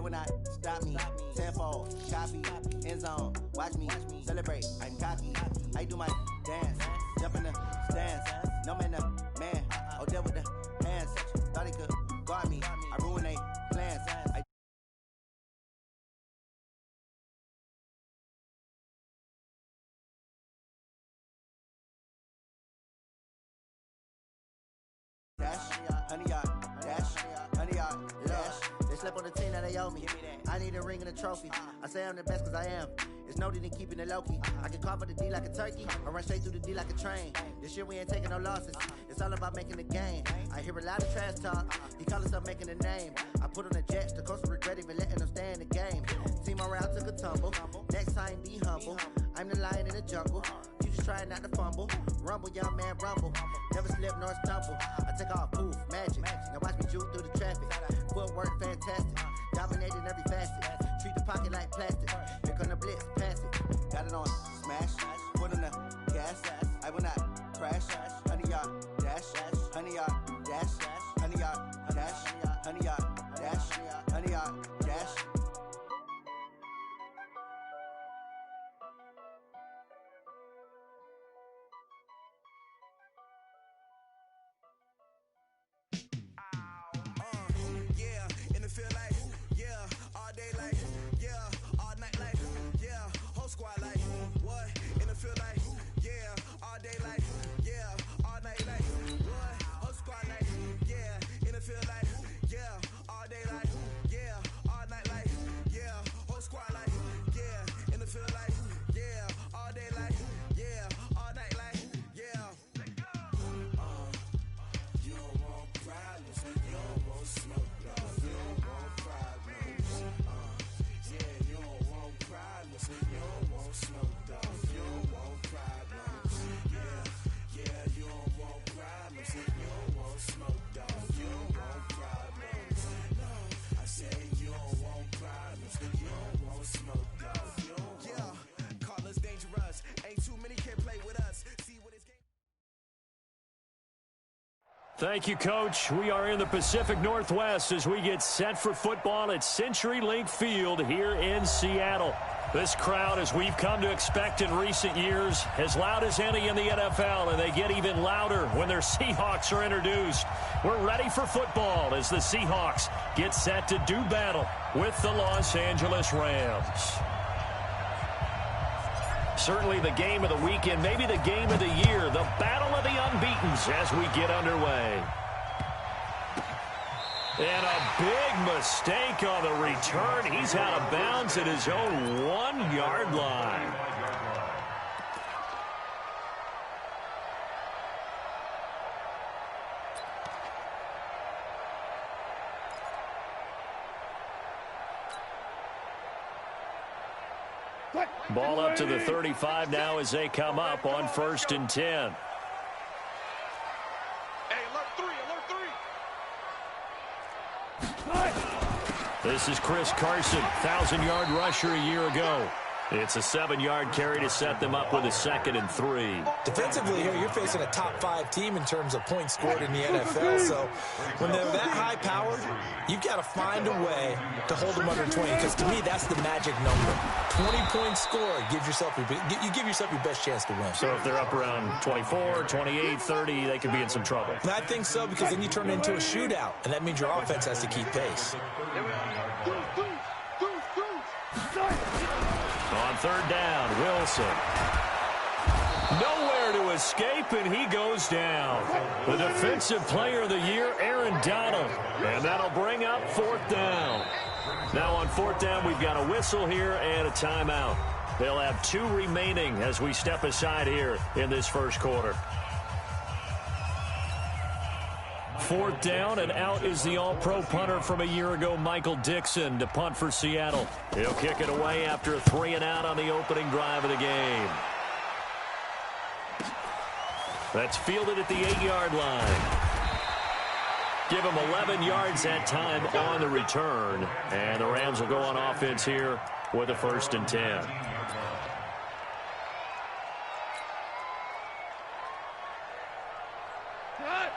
They will not stop me. Tenfold, copy, end zone. Watch me celebrate. I'm cocky. I do my dance. Jump in the stands. No man, man. Oh, there with the hands. Thought he could guard me. I ruined they plans. Dash, honey yard, dash, honey yard, dash. They slept on the team that they owe me. I need a ring and a trophy. I say I'm the best cause I am. It's no need in keeping it low-key. I can carve up the D like a turkey. I run straight through the D like a train. This year we ain't taking no losses. It's all about making the game. I hear a lot of trash talk. He call himself making a name. I put on the Jets. The coach will regret even letting them stay in the game. Team around took a tumble. Next time be humble. I'm the lion in the jungle. You just trying not to fumble. Rumble, young man, rumble. Never slip nor stumble. I take off, poof, magic. Now watch me juke through the traffic. Footwork fantastic. Dominating every facet. Treat the pocket like plastic. Here come the blitz, pass it. Got it on smash. Put in the gas. I will not crash. Honey yard, dash. Honey yard, dash. Honey yard, dash. Honey yard, dash. Honey yard, dash. Thank you, Coach. We are in the Pacific Northwest as we get set for football at CenturyLink Field here in Seattle. This crowd, as we've come to expect in recent years, as loud as any in the NFL, and they get even louder when their Seahawks are introduced. We're ready for football as the Seahawks get set to do battle with the Los Angeles Rams. Certainly the game of the weekend, maybe the game of the year, the battle of the unbeatens as we get underway. And a big mistake on the return. He's out of bounds at his own 1-yard line. Ball up to the 35 now as they come up on 1st and 10. Hey, alert three. This is Chris Carson, 1,000-yard rusher a year ago. It's a 7-yard carry to set them up with a 2nd and 3. Defensively here, you're facing a top-5 team in terms of points scored in the NFL. So when they're that high-powered, you've got to find a way to hold them under 20. Because to me, that's the magic number. 20-point score gives yourself you give yourself your best chance to win. So if they're up around 24, 28, 30, they could be in some trouble. And I think so, because then you turn it into a shootout, and that means your offense has to keep pace. On 3rd down, Wilson. Nowhere to escape, and he goes down. The Defensive Player of the Year, Aaron Donald. And that'll bring up 4th down. Now on 4th down, we've got a whistle here and a timeout. They'll have 2 remaining as we step aside here in this first quarter. 4th down, and out is the all-pro punter from a year ago, Michael Dixon, to punt for Seattle. He'll kick it away after a 3-and-out on the opening drive of the game. That's fielded at the 8-yard line. Give him 11 yards that time on the return, and the Rams will go on offense here with a 1st and 10.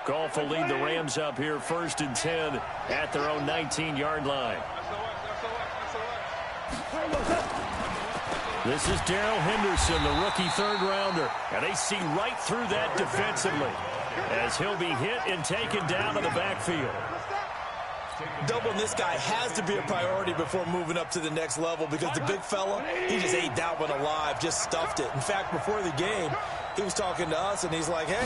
Goff will lead the Rams up here 1st and 10 at their own 19-yard line. This is Darrell Henderson, the rookie third-rounder. And they see right through that defensively as he'll be hit and taken down to the backfield. Doubling this guy has to be a priority before moving up to the next level because the big fella, he just ate that one alive, just stuffed it. In fact, before the game, he was talking to us, and he's like, hey,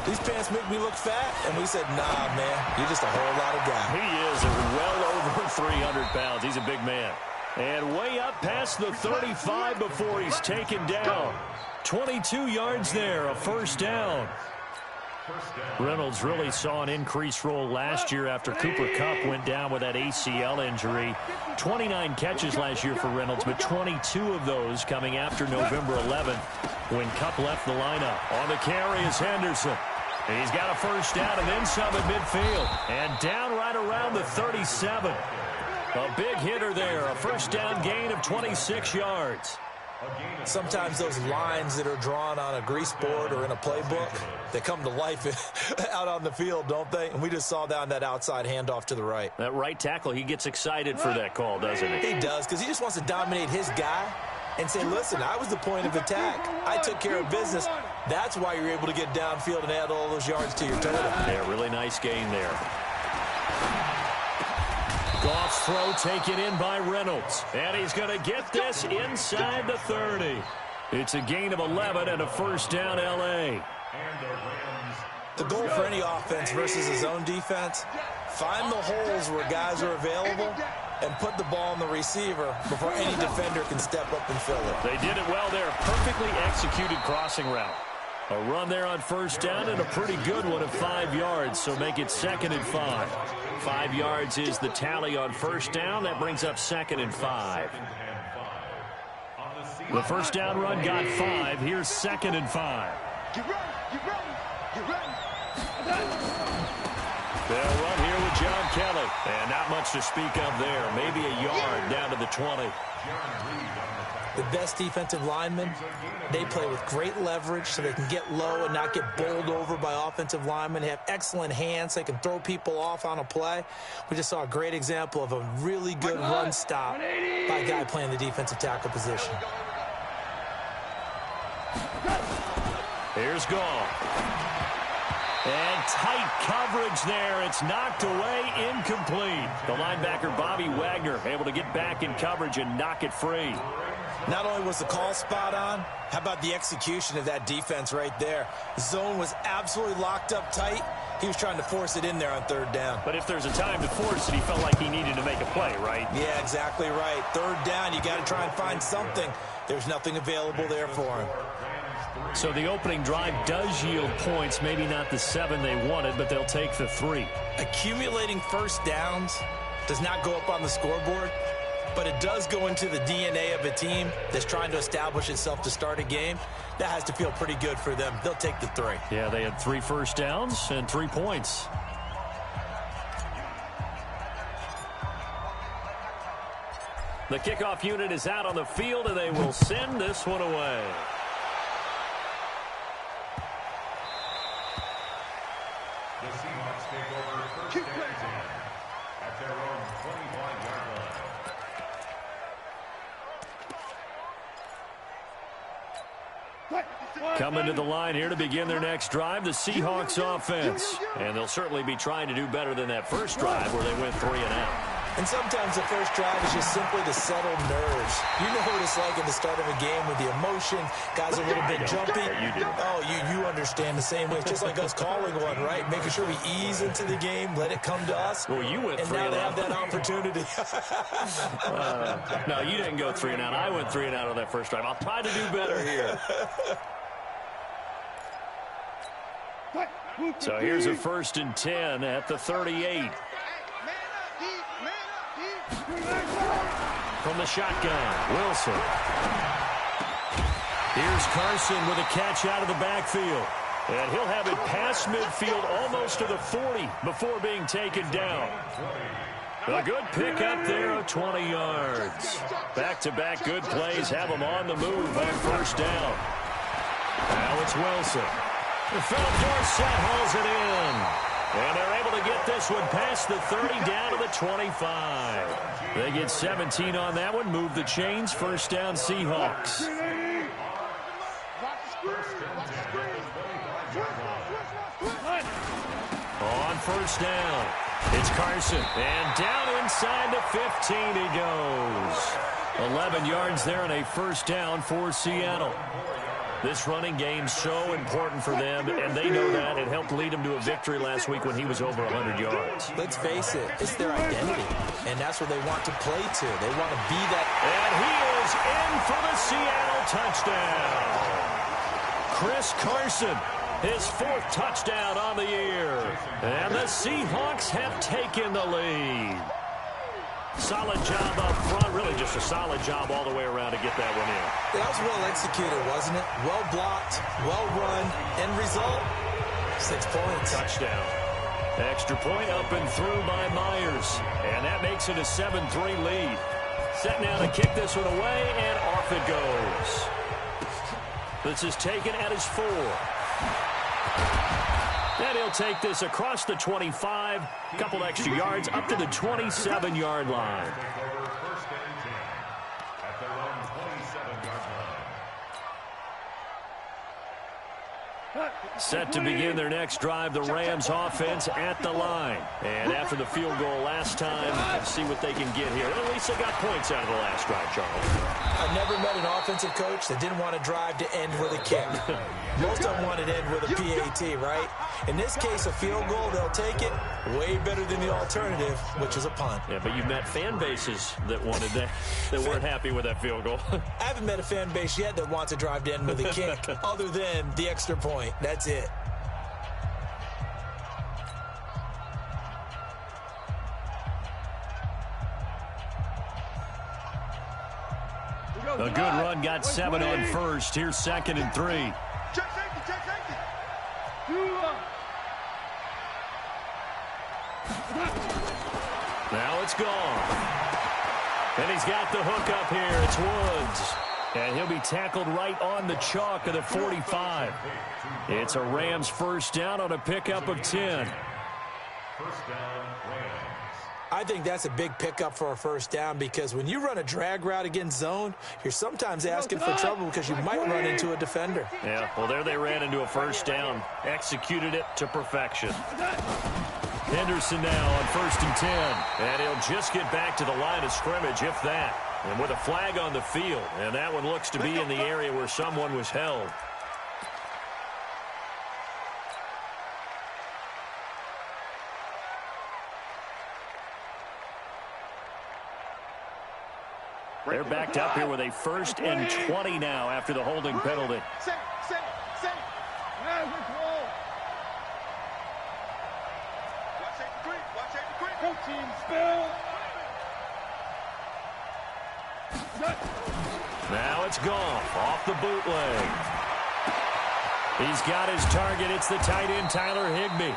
these pants make me look fat. And we said, nah, man, you're just a whole lot of guy. He is well over 300 pounds. He's a big man. And way up past the 35 before he's taken down. 22 yards there, a first down. Reynolds really saw an increased role last year after Cooper Kupp went down with that ACL injury. 29 catches last year for Reynolds, but 22 of those coming after November 11th when Kupp left the lineup. On the carry is Henderson. He's got a first down and then some at midfield. And down right around the 37. A big hitter there, a first down gain of 26 yards. Sometimes those lines that are drawn on a grease board or in a playbook, they come to life out on the field, don't they? And we just saw down that outside handoff to the right. That right tackle, he gets excited for that call, doesn't he? He does, because he just wants to dominate his guy and say, listen, I was the point of attack. I took care of business. That's why you're able to get downfield and add all those yards to your total. Yeah, really nice gain there. Goff's throw taken in by Reynolds. And he's going to get this inside the 30. It's a gain of 11 and a first down, L.A. The goal for any offense versus his own defense, find the holes where guys are available and put the ball on the receiver before any defender can step up and fill it. They did it well there. Perfectly executed crossing route. A run there on first down and a pretty good one of 5 yards, so make it 2nd and 5. 5 yards is the tally on first down. That brings up 2nd and 5. The first down run got 5. Here's 2nd and 5. They'll run here with John Kelly. And not much to speak of there. Maybe a yard down to the 20. The best defensive linemen, they play with great leverage so they can get low and not get bowled over by offensive linemen. They have excellent hands. They can throw people off on a play. We just saw a great example of a really good run stop by a guy playing the defensive tackle position. Here's Goff. And tight coverage there. It's knocked away, incomplete. The linebacker, Bobby Wagner, able to get back in coverage and knock it free. Not only was the call spot on, how about the execution of that defense right there? The zone was absolutely locked up tight. He was trying to force it in there on third down. But if there's a time to force it, he felt like he needed to make a play, right? Yeah, exactly right. Third down, you got to try and find something. There's nothing available there for him. So the opening drive does yield points, maybe not the 7 they wanted, but they'll take the 3. Accumulating first downs does not go up on the scoreboard, but it does go into the DNA of a team that's trying to establish itself to start a game. That has to feel pretty good for them. They'll take the 3. Yeah, they had 3 first downs and 3 points. The kickoff unit is out on the field, and they will send this one away. The Seahawks take over first and 10 at their own 25-yard line. Coming to the line here to begin their next drive, the Seahawks offense. And they'll certainly be trying to do better than that first drive where they went 3 and out. And sometimes the first drive is just simply to settle nerves. You know what it's like at the start of a game with the emotion. Guys are a little bit jumpy. You do. Oh, you understand the same way. It's just like us calling one, right? Making sure we ease into the game, let it come to us. Well, you went 3 and out. And now they have that opportunity. No, you didn't go 3 and out. I went 3 and out on that first drive. I'll try to do better here. So here's a 1st and 10 at the 38. From the shotgun, Wilson. Here's Carson with a catch out of the backfield. And he'll have it past midfield almost to the 40 before being taken down. A good pickup there of 20 yards. Back-to-back good plays have them on the move on first down. Now it's Wilson. The Philip Dorsett hauls it in. And they're able to get this one past the 30 down to the 25. They get 17 on that one. Move the chains. First down, Seahawks. On first down, it's Carson. And down inside the 15 he goes. 11 yards there and a first down for Seattle. This running game's so important for them, and they know that. It helped lead them to a victory last week when he was over 100 yards. Let's face it, it's their identity, and that's what they want to play to. They want to be that. And he is in for the Seattle touchdown. Chris Carson, his 4th touchdown on the year. And the Seahawks have taken the lead. Solid job up front, really just a solid job all the way around to get that one in. That was well executed, wasn't it? Well blocked, well run, end result, 6 points. Touchdown. Extra point up and through by Myers. And that makes it a 7-3 lead. Set now to kick this one away, and off it goes. This is taken at his 4. And he'll take this across the 25, a couple extra yards, up to the 27-yard line. Set to begin their next drive, the Rams offense at the line. And after the field goal last time, let's see what they can get here. At least they got points out of the last drive, Charles. I've never met an offensive coach that didn't want to drive to end with a kick. Most of them want it to end with a PAT, right? In this case, a field goal, they'll take it. Way better than the alternative, which is a punt. Yeah, but you've met fan bases that wanted that weren't happy with that field goal. I haven't met a fan base yet that wants to drive to end with a kick, other than the extra point. That's it. A good run, got 7 on first. Here's 2nd and 3. Check safety. Now it's gone. And he's got the hook up here. It's Woods. And he'll be tackled right on the chalk of the 45. It's a Rams first down on a pickup of 10. First down, Rams. I think that's a big pickup for a first down because when you run a drag route against zone, you're sometimes asking for trouble because you might run into a defender. Yeah, well, there they ran into a first down. Executed it to perfection. Henderson now on 1st and 10. And he'll just get back to the line of scrimmage, if that. And with a flag on the field. And that one looks to be in the area where someone was held. They're backed up here with a 1st and 20 now after the holding penalty. Safe. Watch safety creep. Spill. Now it's Goff off the bootleg. He's got his target. It's the tight end, Tyler Higbee.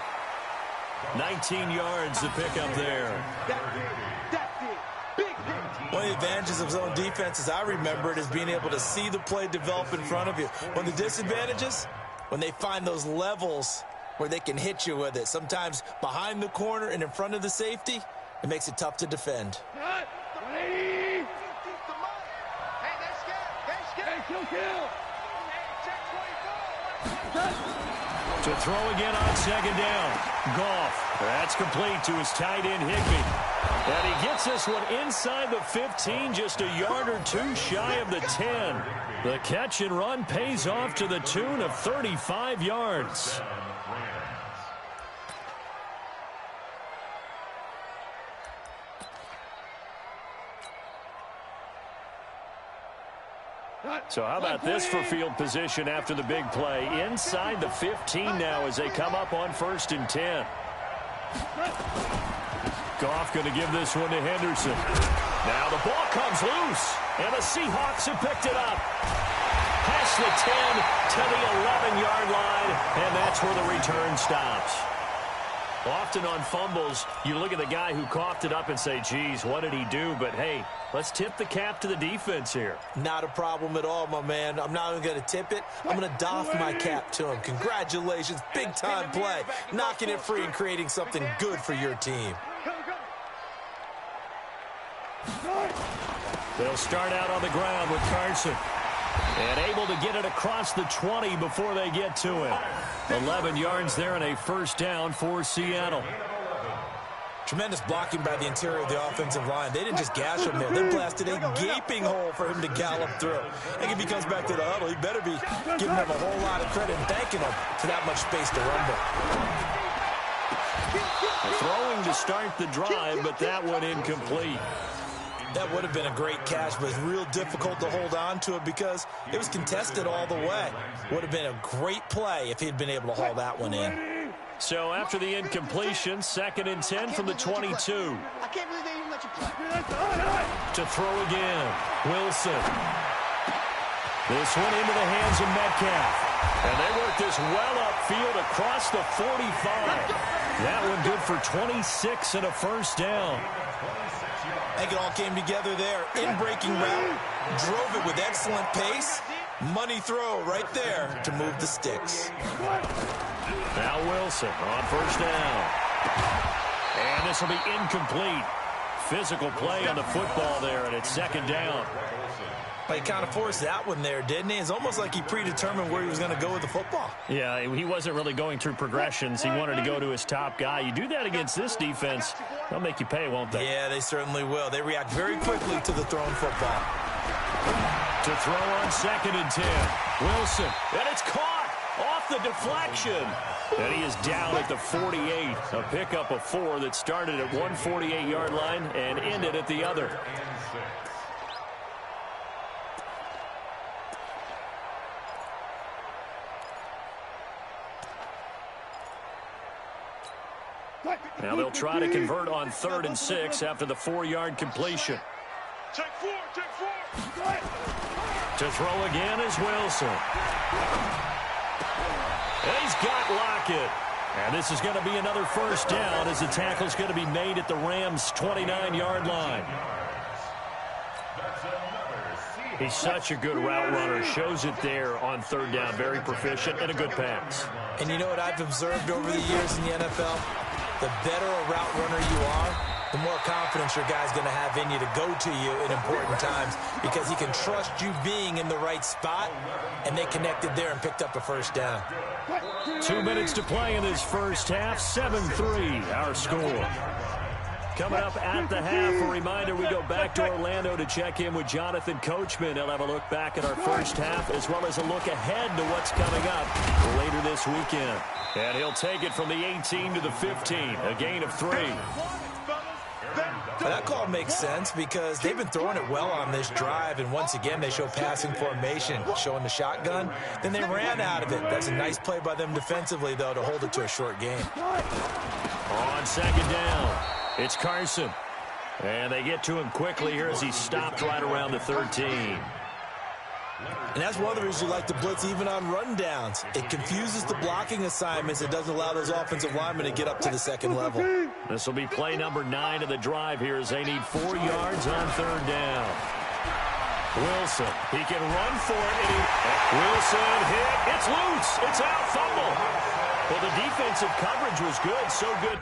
19 yards to pick up there. One of the advantages of zone defense, as I remember it, is being able to see the play develop in front of you. One of the disadvantages, when they find those levels where they can hit you with it. Sometimes behind the corner and in front of the safety, it makes it tough to defend. To throw again on 2nd down. Goff. That's complete to his tight end, Higbee. And he gets this one inside the 15, just a yard or 2 shy of the 10. The catch and run pays off to the tune of 35 yards. So how about this for field position after the big play? Inside the 15 now as they come up on 1st and 10. Goff going to give this one to Henderson. Now the ball comes loose, and the Seahawks have picked it up. Past the 10 to the 11-yard line, and that's where the return stops. Often on fumbles, you look at the guy who coughed it up and say, geez, what did he do? But, hey, let's tip the cap to the defense here. Not a problem at all, my man. I'm not even going to tip it. I'm going to doff my cap to him. Congratulations. Big-time play. Knocking it free and creating something good for your team. They'll start out on the ground with Carson. And able to get it across the 20 before they get to it. 11 yards there and a first down for Seattle. Tremendous blocking by the interior of the offensive line. They didn't just gash him there. They blasted a gaping hole for him to gallop through. I think if he comes back to the huddle, he better be giving them a whole lot of credit and thanking them for that much space to run with. Throwing to start the drive, but that one incomplete. That would have been a great catch, but it's real difficult to hold on to it because it was contested all the way. Would have been a great play if he'd been able to haul that one in. So after the incompletion, 2nd and 10 from the 22. I can't believe they even let you play. To throw again, Wilson. This one into the hands of Metcalf. And they work this well upfield across the 45. That one good for 26 and a first down. I think it all came together there. In-breaking route, drove it with excellent pace. Money throw right there to move the sticks. Now Wilson on first down. And this will be incomplete. Physical play on the football there, and it's 2nd down. He kind of forced that one there, didn't he? It's almost like he predetermined where he was going to go with the football. Yeah, he wasn't really going through progressions. He wanted to go to his top guy. You do that against this defense, they'll make you pay, won't they? Yeah, they certainly will. They react very quickly to the thrown football. To throw on 2nd and 10. Wilson, and it's caught off the deflection. And he is down at the 48. A pickup of 4 that started at one 48-yard line and ended at the other. Now they'll try to convert on 3rd and 6 after the 4-yard completion. Take 4. To throw again is Wilson. And he's got Lockett. And this is going to be another first down as the tackle's going to be made at the Rams' 29-yard line. He's such a good route runner. Shows it there on 3rd down. Very proficient and a good pass. And you know what I've observed over the years in the NFL? The better a route runner you are, the more confidence your guy's going to have in you to go to you in important times because he can trust you being in the right spot, and they connected there and picked up a first down. 2 minutes to play in this first half. 7-3 our score. Coming up at the half, a reminder, we go back to Orlando to check in with Jonathan Coachman. He'll have a look back at our first half as well as a look ahead to what's coming up later this weekend. And he'll take it from the 18 to the 15, a gain of 3. That call makes sense because they've been throwing it well on this drive, and once again they show passing formation, showing the shotgun. Then they ran out of it. That's a nice play by them defensively, though, to hold it to a short gain. On 2nd down, it's Carson. And they get to him quickly here as he stopped right around the 13. And that's one of the reasons you like to blitz even on rundowns. It confuses the blocking assignments. It doesn't allow those offensive linemen to get up to the 2nd level. This will be play number 9 of the drive here as they need 4 yards on 3rd down. Wilson, he can run for it. Wilson hit. It's loose. It's out. Fumble. Well, the defensive coverage was good. So good.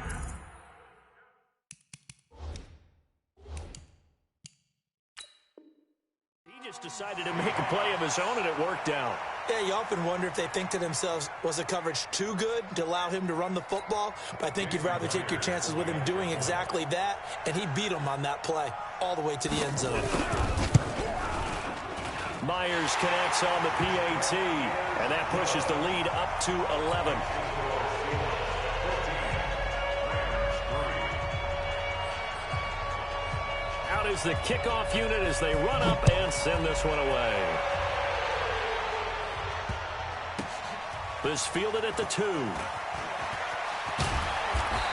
Just decided to make a play of his own, and it worked out. Yeah, you often wonder if they think to themselves, was the coverage too good to allow him to run the football? But I think you'd rather take your chances with him doing exactly that, and he beat him on that play all the way to the end zone. Myers connects on the PAT, and that pushes the lead up to 11. Out is the kickoff unit as they run up and send this one away. This fielded at the 2.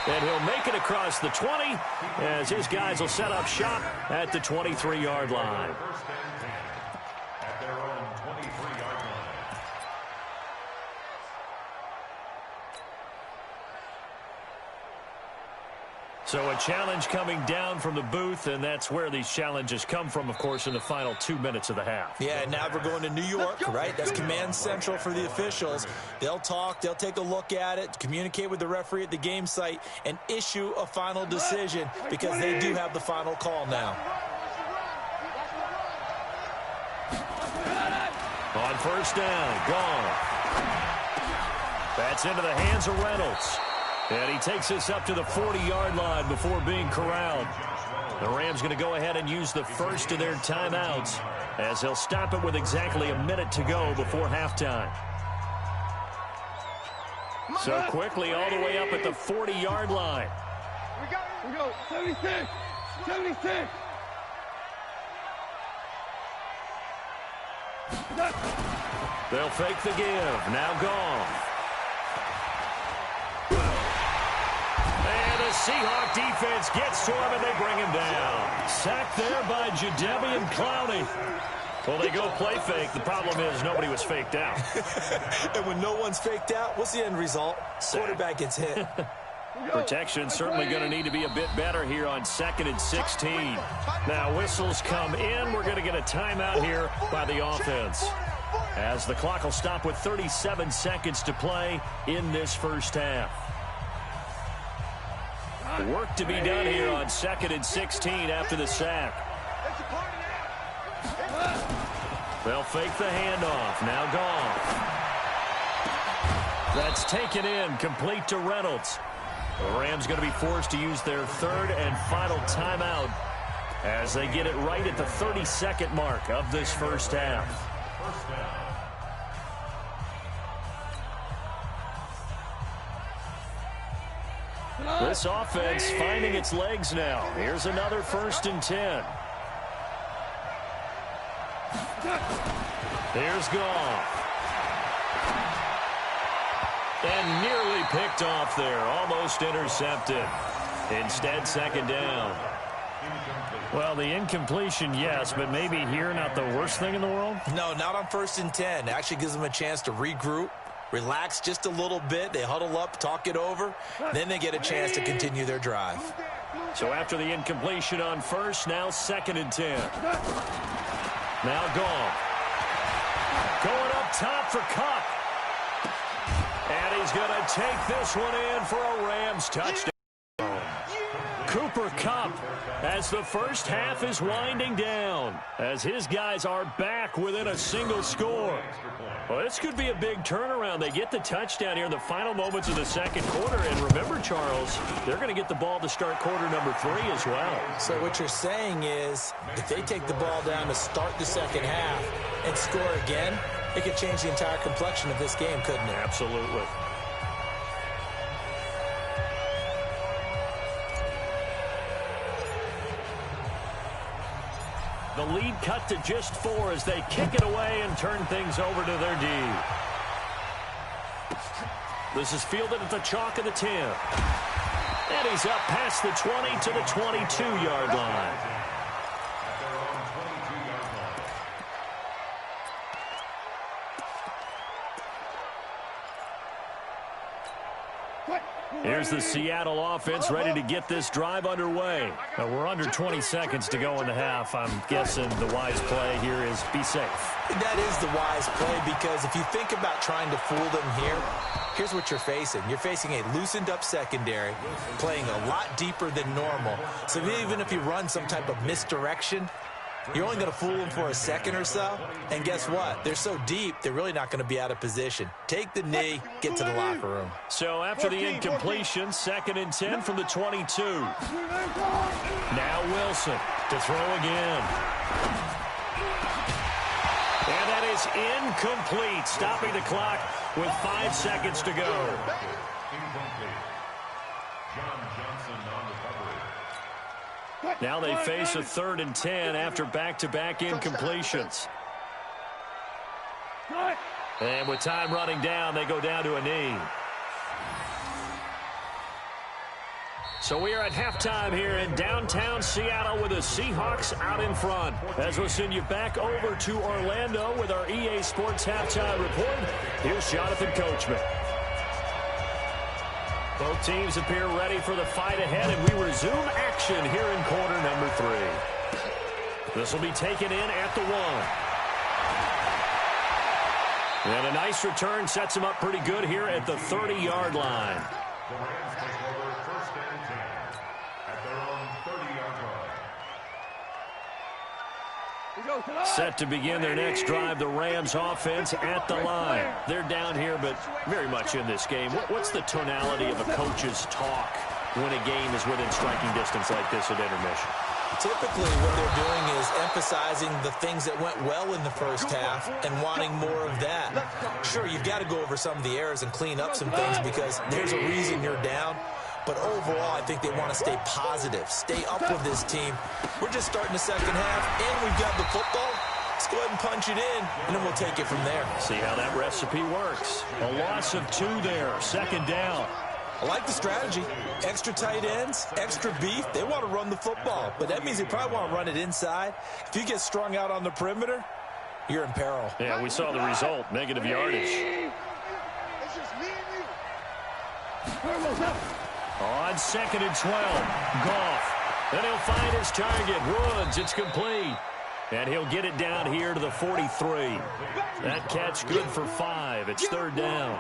And he'll make it across the 20 as his guys will set up shop at the 23-yard line. At their own 23-yard line. So a challenge coming down from the booth, and that's where these challenges come from, of course, in the final 2 minutes of the half. Yeah, now we're going to New York, right? That's command central for the officials. They'll talk, they'll take a look at it, communicate with the referee at the game site, and issue a final decision because they do have the final call now. On first down, gone. That's into the hands of Reynolds. And he takes us up to the 40-yard line before being corralled. The Rams going to go ahead and use the first of their timeouts as they'll stop it with exactly a minute to go before halftime. So quickly all the way up at the 40-yard line. We go. 76. 76. They'll fake the give. Now gone. And the Seahawk defense gets to him, and they bring him down. Sacked there by Jadeveon Clowney. Well, they go play fake. The problem is nobody was faked out. And when no one's faked out, what's the end result? Quarterback gets hit. Protection certainly going to need to be a bit better here on 2nd and 16. Now whistles come in. We're going to get a timeout here by the offense, as the clock will stop with 37 seconds to play in this first half. Work to be done here on 2nd and 16 after the sack. They'll fake the handoff. Now gone. That's taken in, complete to Reynolds. The Rams going to be forced to use their third and final timeout as they get it right at the 30-second mark of this first half. This offense finding its legs now. Here's another 1st and 10. Here's Goff. And nearly picked off there. Almost intercepted. Instead, 2nd down. Well, the incompletion, yes, but maybe here not the worst thing in the world? No, not on 1st and 10. It actually gives them a chance to regroup, relax just a little bit. They huddle up, talk it over. Then they get a chance to continue their drive. So after the incompletion on first, now 2nd and 10. Now Goff. Going up top for Kupp. And he's going to take this one in for a Rams touchdown. Cooper Kupp, as the first half is winding down, as his guys are back within a single score. Well, this could be a big turnaround. They get the touchdown here in the final moments of the second quarter. And remember, Charles, they're going to get the ball to start quarter number 3 as well. So what you're saying is, if they take the ball down to start the second half and score again, it could change the entire complexion of this game, couldn't it? Absolutely. The lead cut to just 4 as they kick it away and turn things over to their D. This is fielded at the chalk of the 10. And he's up past the 20 to the 22-yard line. Here's the Seattle offense ready to get this drive underway. Now we're under 20 seconds to go in the half. I'm guessing the wise play here is be safe. That is the wise play, because if you think about trying to fool them here, here's what you're facing. You're facing a loosened up secondary, playing a lot deeper than normal. So even if you run some type of misdirection, you're only going to fool them for a second or so. And guess what? They're so deep, they're really not going to be out of position. Take the knee, get to the locker room. So after the incompletion, 2nd and 10 from the 22. Now Wilson to throw again. And that is incomplete, stopping the clock with 5 seconds to go. Now they face a 3rd and 10 after back-to-back incompletions. And with time running down, they go down to a knee. So we are at halftime here in downtown Seattle with the Seahawks out in front. As we'll send you back over to Orlando with our EA Sports Halftime Report, here's Jonathan Coachman. Both teams appear ready for the fight ahead, and we resume action here in quarter number 3. This will be taken in at the 1. And a nice return sets him up pretty good here at the 30-yard line. The Rams take over first and 10 at their own 30-yard line. Set to begin their next drive, the Rams offense at the line. They're down here, but very much in this game. What's the tonality of a coach's talk when a game is within striking distance like this at intermission? Typically, what they're doing is emphasizing the things that went well in the first half and wanting more of that. Sure, you've got to go over some of the errors and clean up some things because there's a reason you're down. But overall, I think they want to stay positive, stay up with this team. We're just starting the second half, and we've got the football. Let's go ahead and punch it in, and then we'll take it from there. See how that recipe works. A loss of 2 there, second down. I like the strategy. Extra tight ends, extra beef. They want to run the football, but that means they probably want to run it inside. If you get strung out on the perimeter, you're in peril. Yeah, we saw the result, negative yardage. It's just me and you. On 2nd and 12, Goff. Then he'll find his target, Woods. It's complete. And he'll get it down here to the 43. That catch good for 5. It's 3rd down.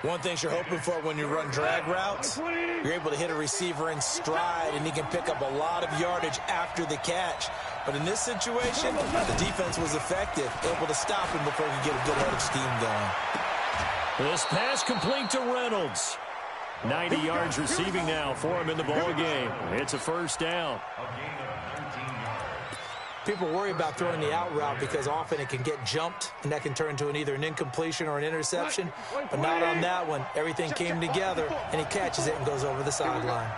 One thing you're hoping for when you run drag routes, you're able to hit a receiver in stride, and he can pick up a lot of yardage after the catch. But in this situation, the defense was effective, able to stop him before he could get a good head of steam going. This pass complete to Reynolds. 90 yards receiving now for him in the ball game. It's a 1st down. People worry about throwing the out route because often it can get jumped, and that can turn into either an incompletion or an interception. But not on that one. Everything came together, and he catches it and goes over the sideline.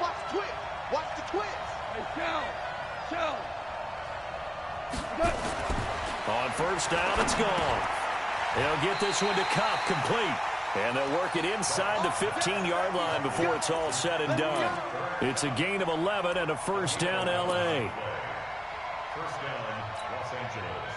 Watch the twist. Watch the twist. On 1st down, it's gone. They'll get this one to Cobb, complete. And they'll work it inside the 15-yard line before it's all said and done. It's a gain of 11 and a 1st down, L.A. 1st down, Los Angeles.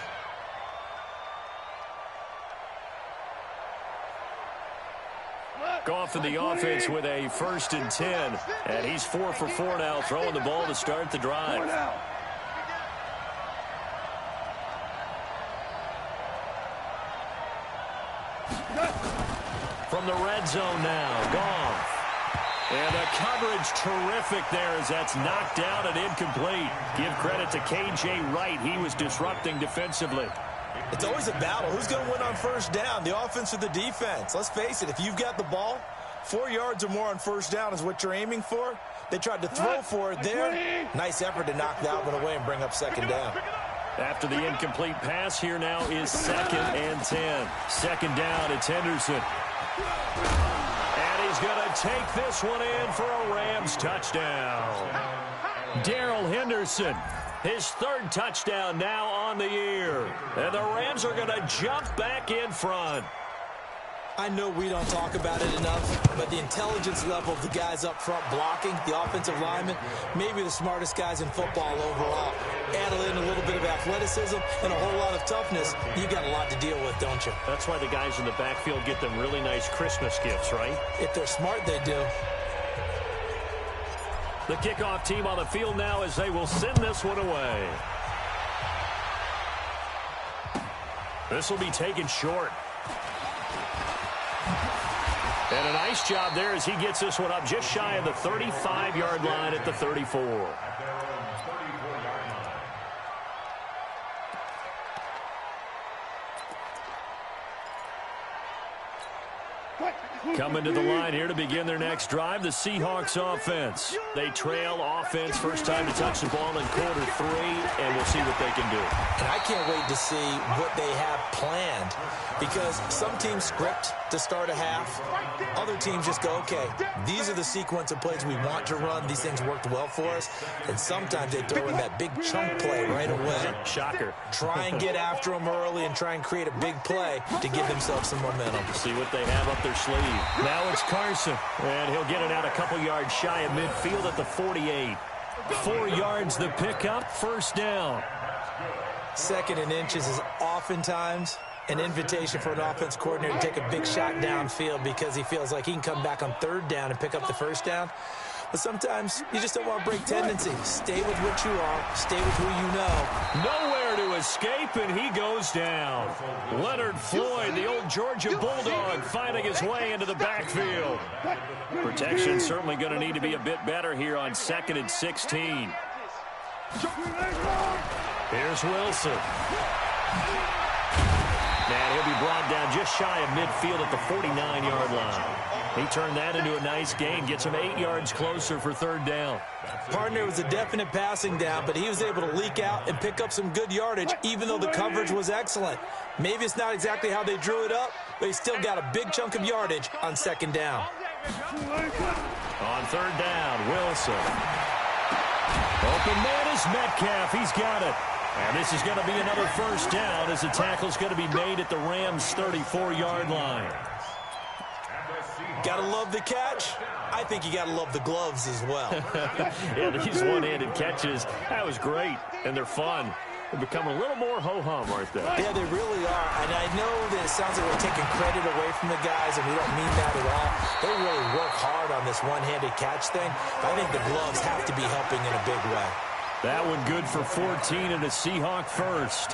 Goff in the offense with a 1st and 10. And he's 4 for 4 now, throwing the ball to start the drive. From the red zone now, Goff. And the coverage terrific there as that's knocked out and incomplete. Give credit to K.J. Wright. He was disrupting defensively. It's always a battle. Who's going to win on 1st down, the offense or the defense? Let's face it, if you've got the ball, 4 yards or more on 1st down is what you're aiming for. They tried to throw for it there. Nice effort to knock that one away and bring up 2nd down. After the incomplete pass, here now is 2nd and 10. 2nd down, it's Henderson. And he's going to take this one in for a Rams touchdown. Darrell Henderson, his 3rd touchdown now on the year. And the Rams are going to jump back in front. I know we don't talk about it enough, but the intelligence level of the guys up front blocking, the offensive linemen, maybe the smartest guys in football overall. Add in a little bit of athleticism and a whole lot of toughness, you got a lot to deal with, don't you? That's why the guys in the backfield get them really nice Christmas gifts, right? If they're smart, they do. The kickoff team on the field now as they will send this one away. This will be taken short. And a nice job there as he gets this one up just shy of the 35-yard line at the 34. At their own 34-yard line. Coming to the line here to begin their next drive, the Seahawks offense. They trail offense, first time to touch the ball in quarter 3, and we'll see what they can do. And I can't wait to see what they have planned, because some teams script to start a half. Other teams just go, okay, these are the sequence of plays we want to run. These things worked well for us. And sometimes they throw in that big chunk play right away. Shocker. Try and get after them early and try and create a big play to give themselves some momentum. See what they have up their sleeve. Now it's Carson, and he'll get it out a couple yards shy of midfield at the 48. 4 yards the pickup, 1st down. 2nd and inches is oftentimes an invitation for an offense coordinator to take a big shot downfield because he feels like he can come back on third down and pick up the first down. But sometimes you just don't want to break tendencies. Stay with what you are. Stay with who you know. Nowhere to escape, and he goes down. Leonard Floyd, the old Georgia Bulldog, finding his way into the backfield. Protection certainly going to need to be a bit better here on 2nd and 16. Here's Wilson. And he'll be brought down just shy of midfield at the 49-yard line. He turned that into a nice gain, gets him 8 yards closer for third down. Partner was a definite passing down, but he was able to leak out and pick up some good yardage, even though the coverage was excellent. Maybe it's not exactly how they drew it up, but he still got a big chunk of yardage on 2nd down. On third down, Wilson. Open man is Metcalf. He's got it. And this is going to be another first down as the tackle's going to be made at the Rams' 34-yard line. Gotta love the catch. I think you gotta love the gloves as well. Yeah, these one-handed catches, that was great, and they're fun. They're becoming a little more ho-hum, aren't they? Yeah, they really are. And I know that it sounds like we're taking credit away from the guys, and we don't mean that at all. They really work hard on this one-handed catch thing. I think the gloves have to be helping in a big way. That one good for 14 and a Seahawk first.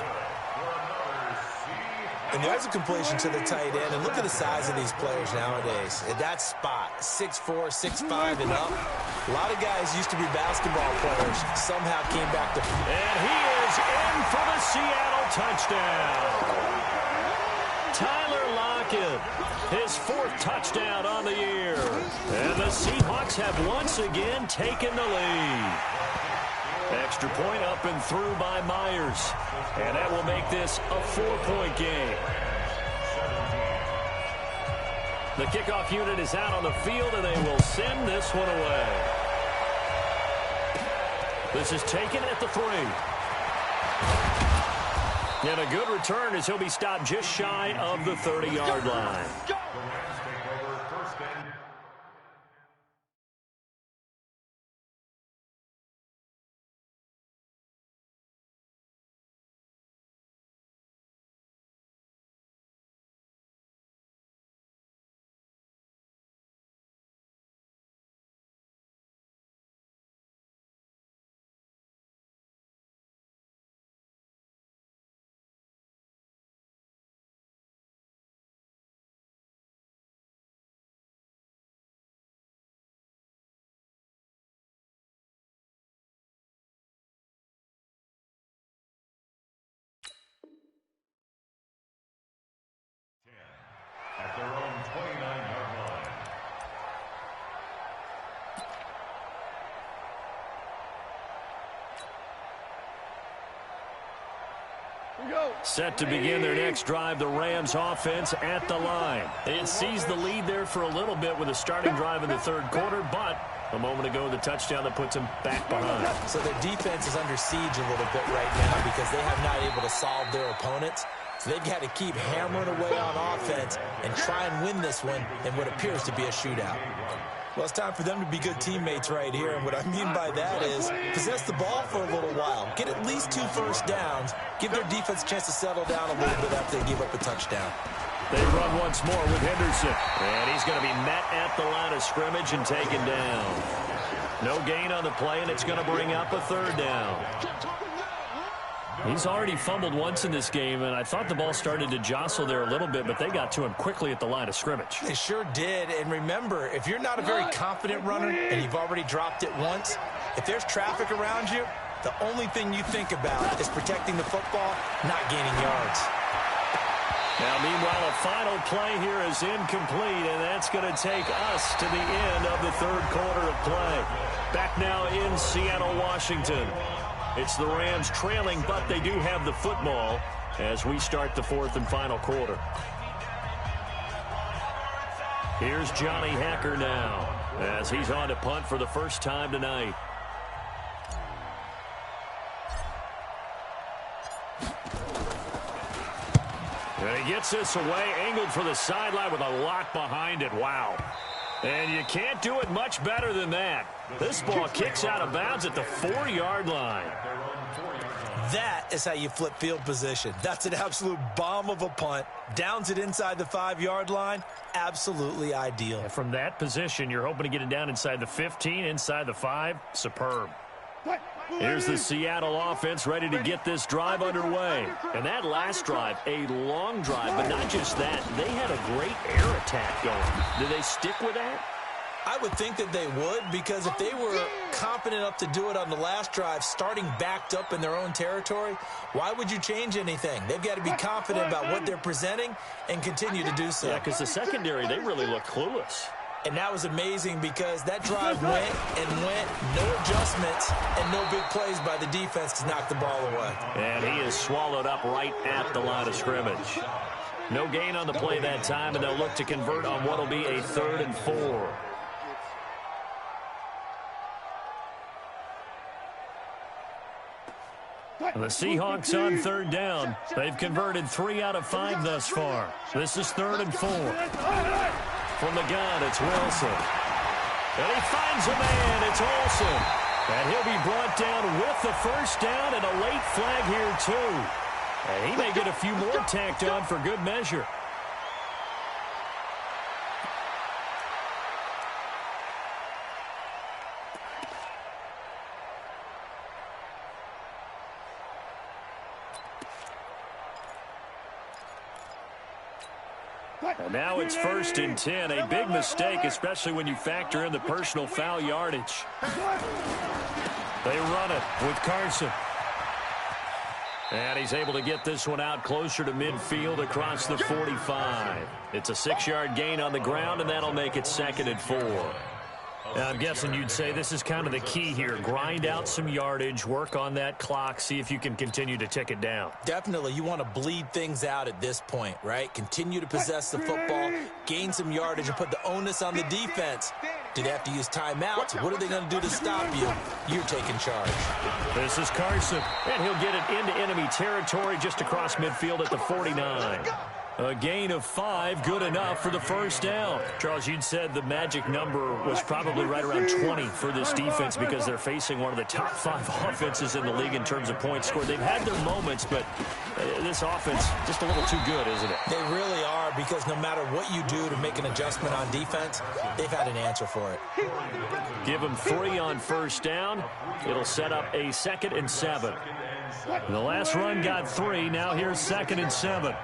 And there's a completion to the tight end. And look at the size of these players nowadays. At that spot, 6'4", 6'5", and up. A lot of guys used to be basketball players. Somehow came back to... And he is in for the Seattle touchdown. Tyler Lockett, his 4th touchdown on the year. And the Seahawks have once again taken the lead. Extra point up and through by Myers. And that will make this a 4-point game. The kickoff unit is out on the field, and they will send this one away. This is taken at the 3. And a good return as he'll be stopped just shy of the 30-yard line. At their own 29-yard line. Set to begin their next drive, the Rams offense at the line. It seized the lead there for a little bit with a starting drive in the 3rd quarter, but a moment ago the touchdown that puts them back behind. So their defense is under siege a little bit right now because they have not able to solve their opponents. So they've got to keep hammering away on offense and try and win this one in what appears to be a shootout. Well, it's time for them to be good teammates right here, and what I mean by that is possess the ball for a little while, get at least 2 first downs, give their defense a chance to settle down a little bit after they give up a touchdown. They run once more with Henderson, and he's going to be met at the line of scrimmage and taken down. No gain on the play, and it's going to bring up a 3rd down. He's already fumbled once in this game, and I thought the ball started to jostle there a little bit, but they got to him quickly at the line of scrimmage. They sure did, and remember, if you're not a very confident runner and you've already dropped it once, if there's traffic around you, the only thing you think about is protecting the football, not gaining yards. Now, meanwhile, a final play here is incomplete, and that's going to take us to the end of the 3rd quarter of play. Back now in Seattle, Washington. It's the Rams trailing, but they do have the football as we start the 4th and final quarter. Here's Johnny Hacker now as he's on to punt for the first time tonight. And he gets this away, angled for the sideline with a lot behind it. Wow. And you can't do it much better than that. This ball kicks out of bounds at the 4-yard line. That is how you flip field position. That's an absolute bomb of a punt. Downs it inside the 5-yard line. Absolutely ideal. And from that position, you're hoping to get it down inside the 15, inside the 5. Superb. Here's the Seattle offense ready to get this drive underway. And that last drive, a long drive, but not just that. They had a great air attack going. Did they stick with that? I would think that they would, because if they were confident enough to do it on the last drive, starting backed up in their own territory, why would you change anything? They've got to be confident about what they're presenting and continue to do so. Yeah, because the secondary, they really look clueless. And that was amazing because that drive went and went, no adjustments, and no big plays by the defense to knock the ball away. And he is swallowed up right at the line of scrimmage. No gain on the play that time, and they'll look to convert on what will be a 3rd and 4. The Seahawks on 3rd down. They've converted 3 out of 5 thus far. This is 3rd and 4. From the gun, it's Wilson. And he finds a man. It's Olsen. And he'll be brought down with the first down and a late flag here, too. And he may get a few more tacked on for good measure. And now it's 1st and 10. A big mistake, especially when you factor in the personal foul yardage. They run it with Carson. And he's able to get this one out closer to midfield across the 45. It's a 6-yard gain on the ground, and that'll make it 2nd and 4. Now, I'm guessing you'd say this is kind of the key here. Grind out some yardage, work on that clock, see if you can continue to tick it down. Definitely. You want to bleed things out at this point, right? Continue to possess the football, gain some yardage, and put the onus on the defense. Do they have to use timeouts? What are they going to do to stop you? You're taking charge. This is Carson, and he'll get it into enemy territory just across midfield at the 49. A gain of 5, good enough for the first down. Charles, you'd said the magic number was probably right around 20 for this defense because they're facing one of the top 5 offenses in the league in terms of points scored. They've had their moments, but this offense just a little too good, isn't it? They really are, because no matter what you do to make an adjustment on defense, they've had an answer for it. Give them 3 on first down. It'll set up a 2nd and 7. The last run got 3. Now here's 2nd and 7.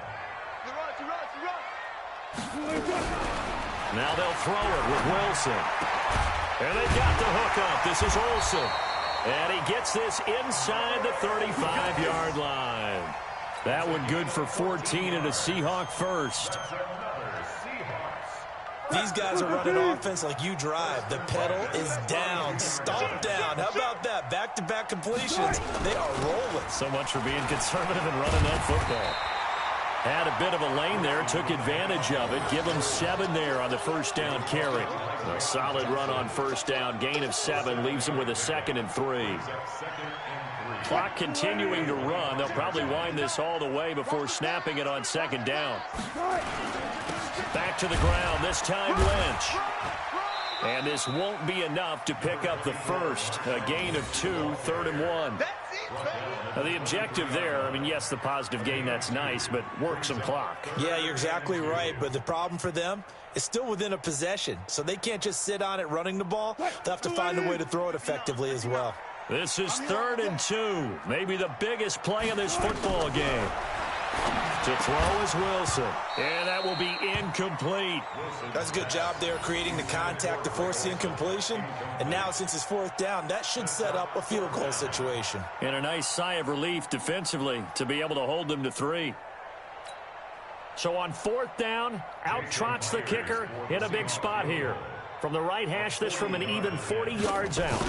Now they'll throw it with Wilson. And they got the hook up. This is Olsen. And he gets this inside the 35-yard line. That one good for 14 and a Seahawk first. These guys are running offense like you drive. The pedal is down, stomped down. How about that? Back-to-back completions. They are rolling. So much for being conservative and running that football. Had a bit of a lane there, took advantage of it. Give them 7 there on the first down carry. A solid run on first down. Gain of 7 leaves them with a 2nd and 3. Clock continuing to run. They'll probably wind this all the way before snapping it on 2nd down. Back to the ground, this time Lynch. And this won't be enough to pick up the first. A gain of 2, 3rd and 1. Now, the objective there, I mean, yes, the positive gain, that's nice, but work some clock. Yeah, you're exactly right, but the problem for them is still within a possession, so they can't just sit on it running the ball. They'll have to find a way to throw it effectively as well. This is 3rd and 2, maybe the biggest play of this football game. To throw is Wilson, and that will be incomplete. That's a good job there creating the contact to force the incompletion. And now, since it's 4th down, that should set up a field goal situation. And a nice sigh of relief defensively to be able to hold them to 3. So on 4th down, out trots the kicker in a big spot here. From the right hash, this from an even 40 yards out.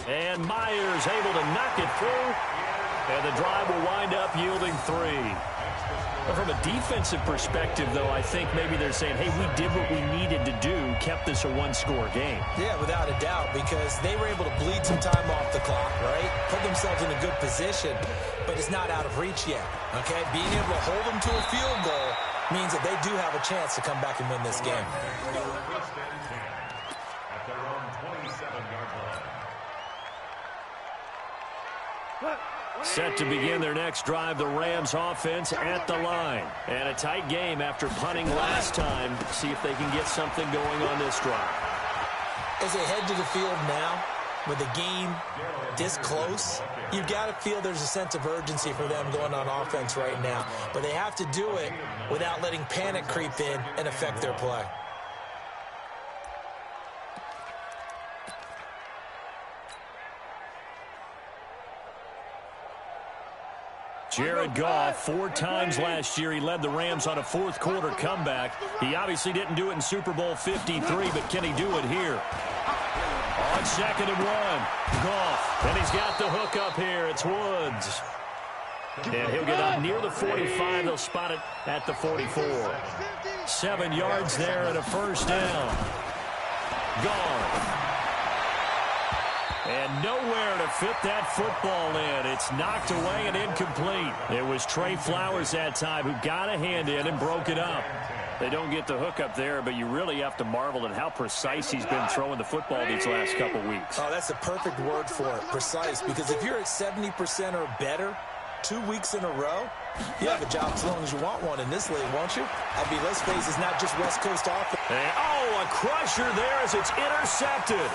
And Myers able to knock it through. And the drive will wind up yielding 3. But from a defensive perspective, though, I think maybe they're saying, hey, we did what we needed to do, kept this a 1-score game. Yeah, without a doubt, because they were able to bleed some time off the clock, right? Put themselves in a good position, but it's not out of reach yet, okay? Being able to hold them to a field goal means that they do have a chance to come back and win this game. At their own 27-yard line. Set to begin their next drive, the Rams offense at the line. And a tight game after punting last time. See if they can get something going on this drive. As they head to the field now, with the game this close, you've got to feel there's a sense of urgency for them going on offense right now. But they have to do it without letting panic creep in and affect their play. Jared Goff, 4 times last year, he led the Rams on a fourth-quarter comeback. He obviously didn't do it in Super Bowl 53, but can he do it here? On 2nd and 1, Goff, and he's got the hook up here. It's Woods. And he'll get up near the 45. They'll spot it at the 44. 7 yards there and a first down. Goff. And nowhere to fit that football in. It's knocked away and incomplete. It was Trey Flowers that time who got a hand in and broke it up. They don't get the hook up there, but you really have to marvel at how precise he's been throwing the football these last couple weeks. Oh, that's a perfect word for it, precise, because if you're at 70% or better 2 weeks in a row, you have a job as long as you want one in this league, won't you? I mean, let's face it, it's not just West Coast offense. And, oh, a crusher there as it's intercepted.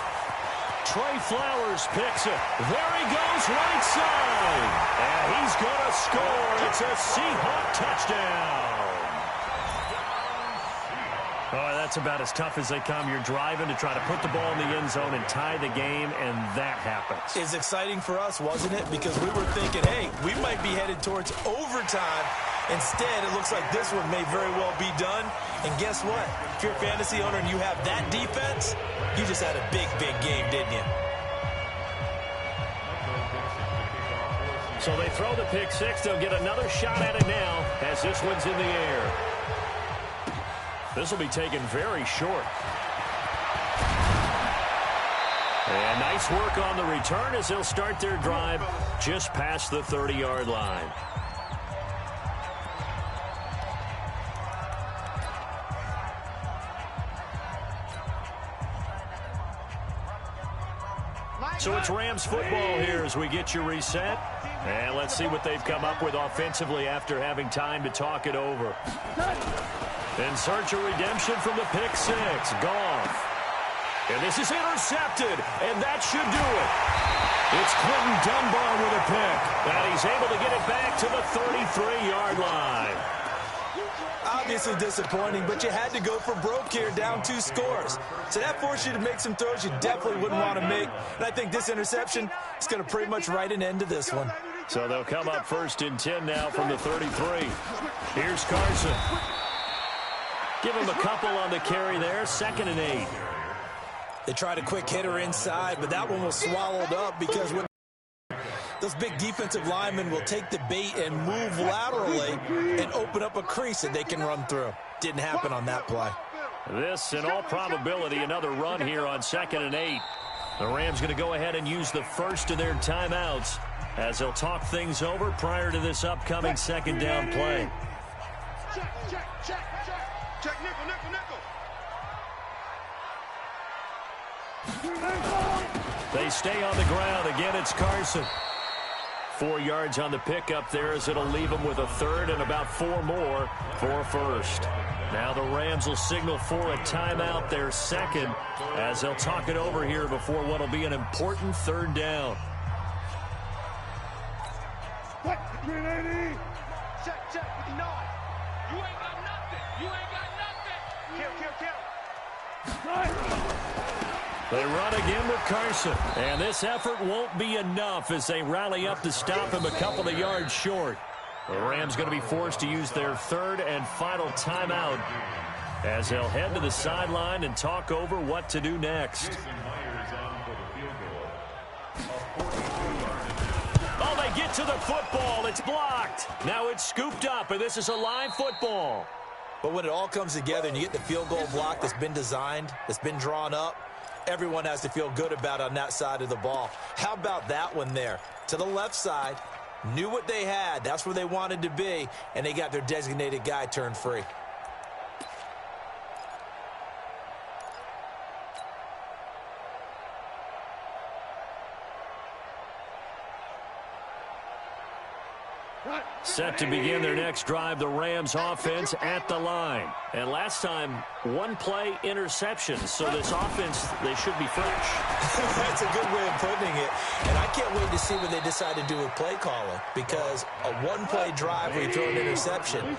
Trey Flowers picks it. There he goes, right side. And he's going to score. It's a Seahawks touchdown. Oh, that's about as tough as they come. You're driving to try to put the ball in the end zone and tie the game, and that happens. It's exciting for us, wasn't it? Because we were thinking, hey, we might be headed towards overtime. Instead, it looks like this one may very well be done. And guess what? If you're a fantasy owner and you have that defense, you just had a big, big game, didn't you? So they throw the pick six. They'll get another shot at it now as this one's in the air. This will be taken very short. And nice work on the return as they'll start their drive just past the 30-yard line. So it's Rams football here as we get you reset. And let's see what they've come up with offensively after having time to talk it over. In search of redemption from the pick six. Goff. And this is intercepted, and that should do it. It's Clinton Dunbar with a pick, and he's able to get it back to the 33-yard line. Obviously disappointing, but you had to go for broke here, down 2 scores. So that forced you to make some throws you definitely wouldn't want to make. And I think this interception is going to pretty much write an end to this one. So they'll come up 1st and 10 now from the 33. Here's Carson. Give him a couple on the carry there, 2nd and 8. They tried a quick hitter inside, but that one was swallowed up because when those big defensive linemen will take the bait and move laterally and open up a crease that they can run through. Didn't happen on that play. This, in all probability, another run here on 2nd and 8. The Rams going to go ahead and use the first of their timeouts as they'll talk things over prior to this upcoming 2nd down play. Check, nickel. They stay on the ground. Again, it's Carson. 4 yards on the pickup there as it'll leave them with a 3rd and about 4 more for a 1st. Now the Rams will signal for a timeout, their 2nd, as they'll talk it over here before what will be an important 3rd down. Check with the nod. You ain't got nothing. Kill. They run again with Carson. And this effort won't be enough as they rally up to stop him a couple of yards short. The Rams going to be forced to use their 3rd and final timeout as they'll head to the sideline and talk over what to do next. Oh, they get to the football. It's blocked. Now it's scooped up, and this is a live football. But when it all comes together and you get the field goal block that's been designed, that's been drawn up, everyone has to feel good about on that side of the ball. How about that one there? To the left side, knew what they had. That's where they wanted to be, and they got their designated guy turned free. Set to begin their next drive, the Rams offense at the line. And last time, one-play interception. So this offense, they should be fresh. That's a good way of putting it. And I can't wait to see what they decide to do with play calling. Because a one-play drive where you throw an interception,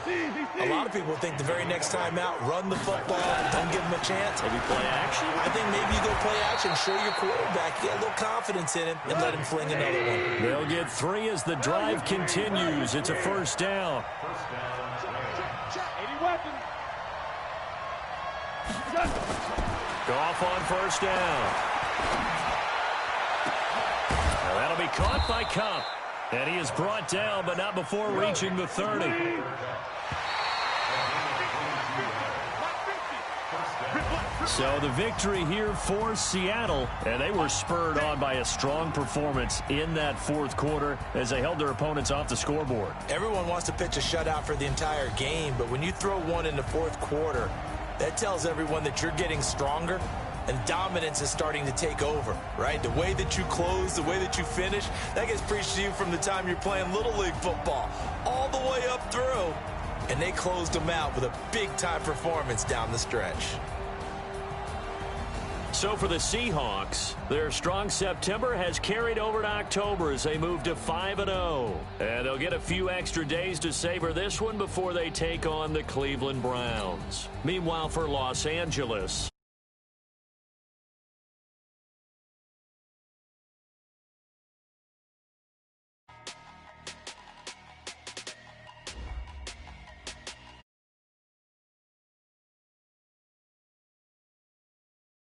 a lot of people think the very next time out, run the football, don't give them a chance. Maybe play action? I think maybe you go play action, show your quarterback, get a little confidence in him, and let him fling another one. They'll get 3 as the drive continues. It's a first down. Goff on first down. Now that'll be caught by Kupp. And he is brought down, but not before reaching the 30. So the victory here for Seattle, and they were spurred on by a strong performance in that fourth quarter as they held their opponents off the scoreboard. Everyone wants to pitch a shutout for the entire game, but when you throw one in the fourth quarter, that tells everyone that you're getting stronger and dominance is starting to take over, right? The way that you close, the way that you finish, that gets preached to you from the time you're playing Little League football all the way up through, and they closed them out with a big-time performance down the stretch. So for the Seahawks, their strong September has carried over to October as they move to 5-0. And they'll get a few extra days to savor this one before they take on the Cleveland Browns. Meanwhile, for Los Angeles,